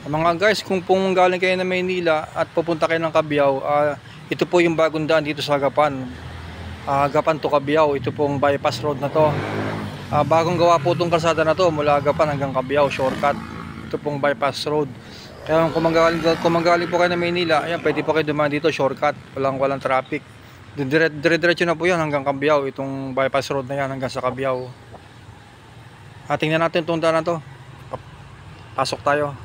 Mga guys, kung pong galing kayo na Maynila at pupunta kayo ng Cabiao, ito po yung bagong daan dito sa Agapan. Agapan to Cabiao, ito pong bypass road na to. Bagong gawa po itong kalsada na to mula Agapan hanggang Cabiao, shortcut. Ito pong bypass road. Kaya kung manggaling po kayo na Maynila, ayan, pwede po kayo dumaan dito, shortcut, walang traffic. Dire-diretso na po yan hanggang Cabiao, itong bypass road na yan hanggang sa Cabiao. Tingnan natin itong daan na to. Pasok tayo.